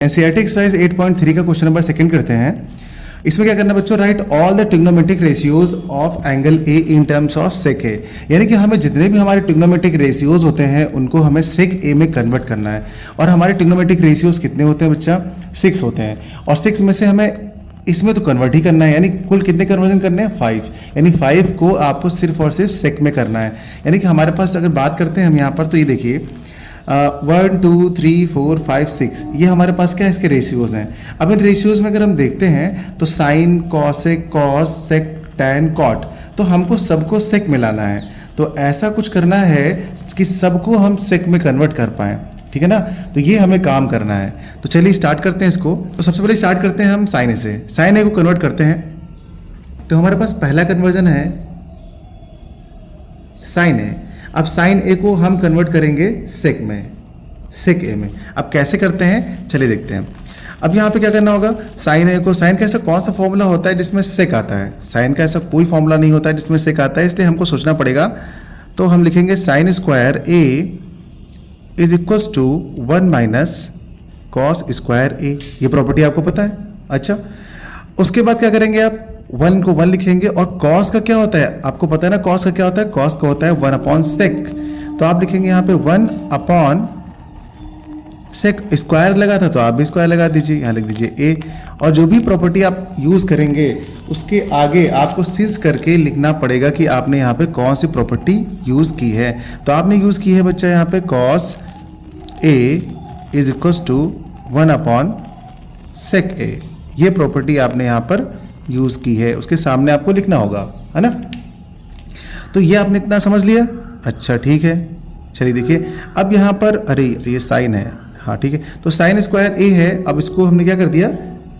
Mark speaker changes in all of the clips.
Speaker 1: NCERT exercise 8.3 का question number second करते हैं। इसमें क्या करना है बच्चों, write all the trigonometric ratios of angle A in terms of sec A. यानी कि हमें जितने भी हमारे ट्रिग्नोमेट्रिक रेशियोज होते हैं उनको हमें सेक ए में कन्वर्ट करना है। और हमारे ट्रिग्नोमेट्रिक रेशियोज कितने होते हैं बच्चा, 6 होते हैं। और 6 में से हमें इसमें तो कन्वर्ट ही करना है, यानी कुल कितने कन्वर्जन करने हैं, 5। यानी 5 को आपको सिर्फ और सिर्फ सेक में करना है। यानी कि हमारे पास अगर बात करते हैं हम यहाँ पर, तो ये देखिए 1 2 3 4 5 6 ये हमारे पास क्या है, इसके रेशियोज हैं। अब इन रेशियोज में अगर हम देखते हैं तो साइन, कॉसेक, कॉस, सेक, टैन, कॉट, तो हमको सबको सेक में लाना है। तो ऐसा कुछ करना है कि सबको हम सेक में कन्वर्ट कर पाएँ, ठीक है ना। तो ये हमें काम करना है। तो चलिए स्टार्ट करते हैं इसको। तो सबसे पहले स्टार्ट करते हैं हम साइन ए से। साइन ए को कन्वर्ट करते हैं तो हमारे पास पहला कन्वर्जन है साइन ए। अब साइन ए को हम कन्वर्ट करेंगे सेक में, सेक ए में। अब कैसे करते हैं चलिए देखते हैं। अब यहाँ पे क्या करना होगा, साइन ए को, साइन का ऐसा कौन सा फॉर्मूला होता है जिसमें सेक आता है, साइन का ऐसा कोई फॉर्मूला नहीं होता है जिसमें सेक आता है, इसलिए हमको सोचना पड़ेगा। तो हम लिखेंगे sine square A is equals to 1 minus cos square A. ये प्रॉपर्टी आपको पता है। अच्छा, उसके बाद क्या करेंगे आप, 1 को 1 लिखेंगे। और कॉस का क्या होता है आपको पता है ना, कॉस का क्या होता है, कॉस का होता है 1 अपॉन सेक। तो आप लिखेंगे यहाँ पे 1 अपॉन सेक। स्क्वायर लगा था तो आप भी स्क्वायर लगा दीजिए, यहाँ लिख दीजिए ए। और जो भी प्रॉपर्टी आप यूज करेंगे उसके आगे आपको सिंस करके लिखना पड़ेगा कि आपने यहाँ पे कौन सी प्रॉपर्टी यूज की है। तो आपने यूज की है बच्चा यहाँ पे cos A is equals to 1 upon sec A. ये प्रॉपर्टी आपने यहाँ पर यूज की है, उसके सामने आपको लिखना होगा, है ना। तो ये आपने इतना समझ लिया। अच्छा ठीक है, चलिए देखिए अब यहाँ पर, अरे ये साइन है, हाँ ठीक है। तो साइन स्क्वायर ए है, अब इसको हमने क्या कर दिया,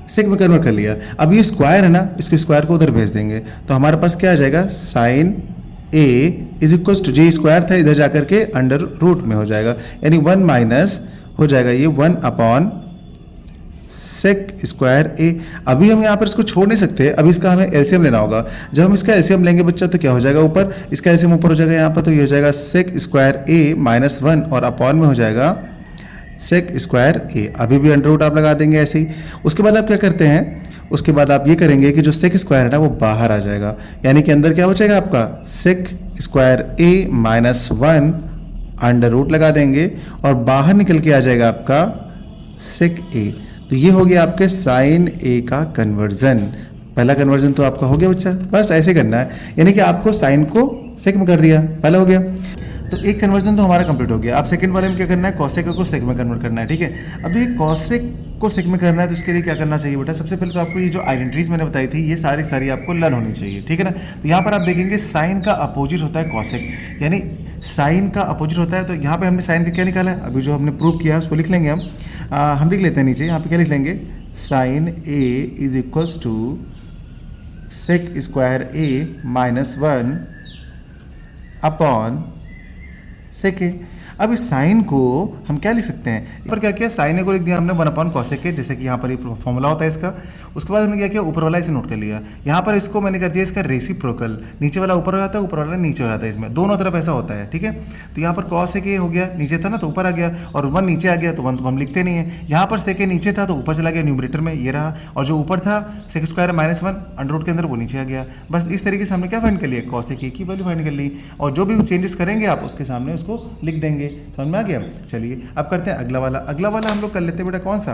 Speaker 1: सेक में कन्वर्ट कर लिया। अब ये स्क्वायर है ना, इसके स्क्वायर को उधर भेज देंगे तो हमारे पास क्या आ जाएगा, sine A is equals to, j square था इधर जाकर के अंडर रूट में हो जाएगा, यानी 1 माइनस हो जाएगा ये 1 अपॉन सेक स्क्वायर ए। अभी हम यहाँ पर इसको छोड़ नहीं सकते, अभी इसका हमें एलसीएम लेना होगा। जब हम इसका एलसीएम लेंगे बच्चा तो क्या हो जाएगा, ऊपर इसका एलसीएम ऊपर हो जाएगा यहाँ पर, तो ये हो जाएगा सेक स्क्वायर ए माइनस 1 और अपॉन में हो जाएगा सेक स्क्वायर ए। अभी भी अंडर रूट आप लगा देंगे ऐसे ही। उसके बाद आप क्या करते हैं, उसके बाद आप ये करेंगे कि जो सेक स्क्वायर है ना वो बाहर आ जाएगा, यानी कि अंदर क्या हो जाएगा आपका सेक स्क्वायर ए माइनस 1 अंडर रूट लगा देंगे और बाहर निकल के आ जाएगा आपका सेक ए। तो ये हो गया आपके साइन ए का कन्वर्जन। पहला कन्वर्जन तो आपका हो गया बच्चा, बस ऐसे करना है, यानी कि आपको साइन को सेक में कर दिया, पहला हो गया। तो एक कन्वर्जन तो हमारा कंप्लीट हो गया। अब सेकंड वाले में क्या करना है, कॉसेक को सेक में कन्वर्ट करना है, ठीक है। अब ये कॉसेक को सेक में करना है तो इसके लिए क्या करना चाहिए बेटा, सबसे पहले तो आपको ये जो आइडेंटिटीज मैंने बताई थी ये सारी आपको लर्न होनी चाहिए, ठीक है ना। तो यहाँ पर आप देखेंगे साइन का अपोजिट होता है कॉसेक, यानी साइन का अपोजिट होता है। तो यहाँ पे हमने साइन का क्या निकाला है, अभी जो हमने प्रूव किया उसको लिख लेंगे हम लिख लेते हैं नीचे, यहाँ पे क्या लिख लेंगे, sine A is equals to sec square A minus 1 upon sec A. अब इस साइन को हम क्या लिख सकते हैं, ऊपर क्या किया, साइन ए को लिख दिया हमने 1 अपॉन कॉसेक ए, जैसे कि यहाँ पर ये फॉर्मूला होता है इसका। उसके बाद हमने क्या किया, ऊपर वाला इसे नोट कर लिया। यहाँ पर इसको मैंने कर दिया इसका रेसिप्रोकल, नीचे वाला ऊपर हो जाता है, ऊपर वाला नीचे हो जाता है, इसमें दोनों तरफ ऐसा होता है, ठीक है। तो यहाँ पर कॉसेक ए हो गया, नीचे था ना तो ऊपर आ गया, और 1 नीचे आ गया तो 1 तो हम लिखते नहीं है। यहाँ पर सेक ए नीचे था तो ऊपर चला गया न्यूमरेटर में, ये रहा, और जो ऊपर था sec square minus 1 under root के अंदर वो नीचे आ गया। बस इस तरीके से हमने क्या फाइंड कर लिया, कॉसेक ए की वैल्यू फाइंड कर ली, और जो भी चेंजेस करेंगे आप उसके सामने उसको लिख देंगे। समझ में आ गया। चलिए अब करते हैं अगला वाला। अगला वाला हम लोग कर लेते हैं बेटा कौन सा,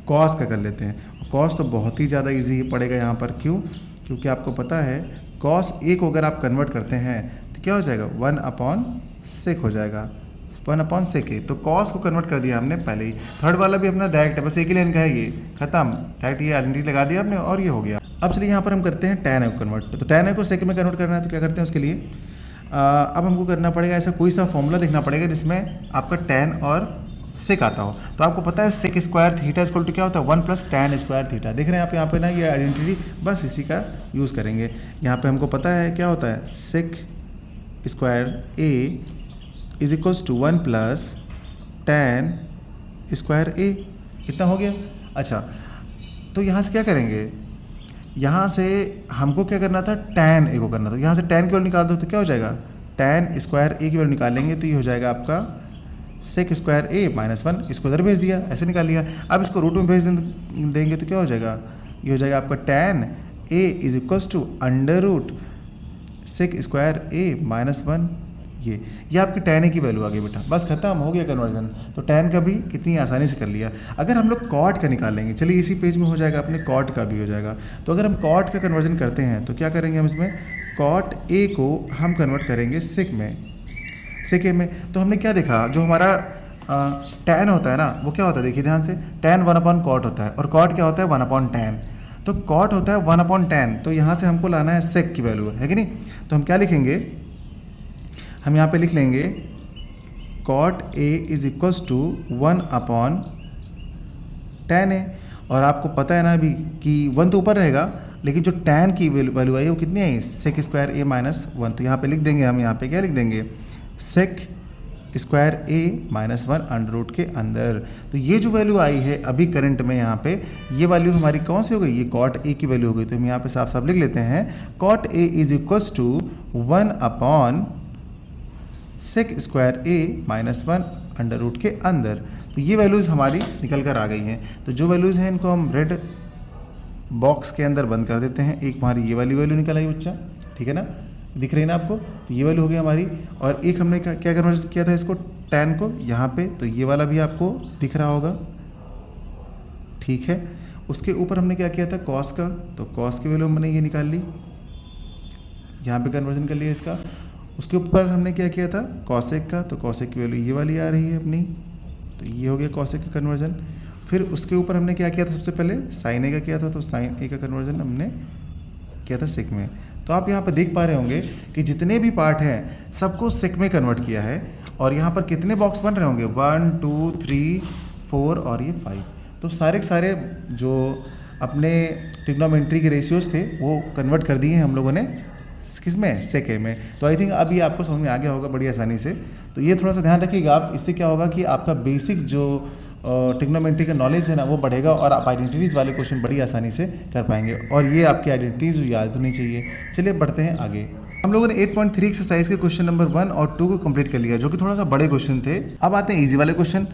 Speaker 1: कॉस का कर लेते हैं। कॉस तो बहुत ही ज़्यादा इजी पड़ेगा यहाँ पर, क्यों, क्योंकि आपको पता है कॉस ए को अगर आप कन्वर्ट करते हैं तो क्या हो जाएगा, 1 अपॉन सेक हो जाएगा, 1 अपॉन सेक ए। तो कॉस को कन्वर्ट कर दिया हमने पहले ही। थर्ड वाला भी अपना डायरेक्ट है, बस एक ही लाइन का है, ये खत्म, डायरेक्ट ये आइडेंटिटी लगा दिया आपने और ये हो गया। अब चलिए यहाँ पर हम करते हैं टैन ए को कन्वर्ट। तो टैन ए को सेक में कन्वर्ट करना है तो क्या करते हैं उसके लिए, अब हमको करना पड़ेगा ऐसा कोई सा फॉर्मूला देखना पड़ेगा जिसमें आपका टैन और सेक आता हो। तो आपको पता है sec square theta equal to क्या होता है, 1 प्लस टैन स्क्वायर थीटा। देख रहे हैं आप यहाँ पे ना ये आइडेंटिटी, बस इसी का यूज़ करेंगे। यहाँ पे हमको पता है क्या होता है, sec square A is equals to 1 plus tan square A, इतना हो गया। अच्छा, तो यहाँ से क्या करेंगे, यहाँ से हमको क्या करना था, टैन ए को करना था। यहाँ से टैन की वैल्यू निकाल दो तो क्या हो जाएगा, टैन स्क्वायर ए की वैल्यू निकालेंगे तो ये हो जाएगा आपका सेक स्क्वायर ए माइनस 1, इसको उधर भेज दिया, ऐसे निकाल लिया। अब इसको रूट में भेज देंगे तो क्या हो जाएगा, ये हो जाएगा आपका tan a is equals to under root sec square A minus 1। ये आपकी tan a की वैल्यू आ गई बेटा, बस खत्म हो गया कन्वर्जन। तो tan का भी कितनी आसानी से कर लिया। अगर हम लोग cot का निकालेंगे, चलिए इसी पेज में हो जाएगा अपने cot का भी हो जाएगा। तो अगर हम cot का कन्वर्जन करते हैं तो क्या करेंगे हम इसमें, cot a को हम कन्वर्ट करेंगे सेक में, सेक a में। तो हमने क्या देखा, जो हमारा tan होता है ना वो क्या होता है, देखिए ध्यान से, tan 1/cot होता है और cot क्या होता है 1/tan। तो cot होता है 1/tan, तो यहाँ से हमको लाना है सेक की वैल्यू, है कि नहीं। तो हम क्या लिखेंगे, हम यहाँ पे लिख लेंगे cot a is equals to 1/tan a। और आपको पता है ना अभी कि 1 तो ऊपर रहेगा, लेकिन जो tan की वैल्यू आई वो कितनी आई, सेक स्क्वायर a माइनस 1। तो यहाँ पे लिख देंगे हम, यहाँ पे क्या लिख देंगे, sec square a minus 1 under root के अंदर। तो ये जो वैल्यू आई है अभी करंट में यहाँ पे, ये वैल्यू हमारी कौन सी हो गई, ये cot a की वैल्यू हो गई। तो हम यहाँ पे साफ साफ लिख लेते हैं cot a is equals to 1/ sec square a minus 1 under root के अंदर। तो ये वैल्यूज़ हमारी निकल कर आ गई हैं। तो जो वैल्यूज़ हैं इनको हम रेड बॉक्स के अंदर बंद कर देते हैं। एक हमारी ये वाली वैल्यू निकल आई बच्चा, ठीक है ना, दिख रही है ना आपको। तो ये वैल्यू हो गई हमारी, और एक हमने क्या कन्वर्ट किया था इसको, tan को यहाँ पे, तो ये वाला भी आपको दिख रहा होगा, ठीक है। उसके ऊपर हमने क्या किया था, cos का, तो cos की वैल्यू हमने ये निकाल ली, यहाँ पे कन्वर्जन कर लिया इसका। उसके ऊपर हमने क्या किया था, cosec का, तो cosec की वैल्यू ये वाली आ रही है अपनी, तो ये हो गया cosec का कन्वर्जन। फिर उसके ऊपर हमने क्या किया था, सबसे पहले sin a का किया था, तो sin a का कन्वर्जन हमने किया था sec में। तो आप यहाँ पर देख पा रहे होंगे कि जितने भी पार्ट हैं सबको sec में कन्वर्ट किया है। और यहाँ पर कितने बॉक्स बन रहे होंगे, 1 2 3 4 और ये 5। तो सारे के सारे जो अपने ट्रिग्नोमेट्री के रेशियोज थे वो कन्वर्ट कर दिए हैं हम लोगों ने किस में, सेक ए में। तो आई थिंक अभी आपको समझ में आ गया होगा बड़ी आसानी से। तो ये थोड़ा सा ध्यान रखिएगा आप, इससे क्या होगा कि आपका बेसिक जो ट्रिग्नोमेट्री का नॉलेज है ना वो बढ़ेगा और आप आइडेंटिटीज़ वाले क्वेश्चन बड़ी आसानी से कर पाएंगे। और ये आपकी आइडेंटिटीज़ याद होनी चाहिए। चलिए बढ़ते हैं आगे। हम लोगों ने 8.3 एक्सरसाइज के क्वेश्चन नंबर 1 और 2 को कंप्लीट कर लिया, जो कि थोड़ा सा बड़े क्वेश्चन थे। अब आते हैं इजी वाले क्वेश्चन।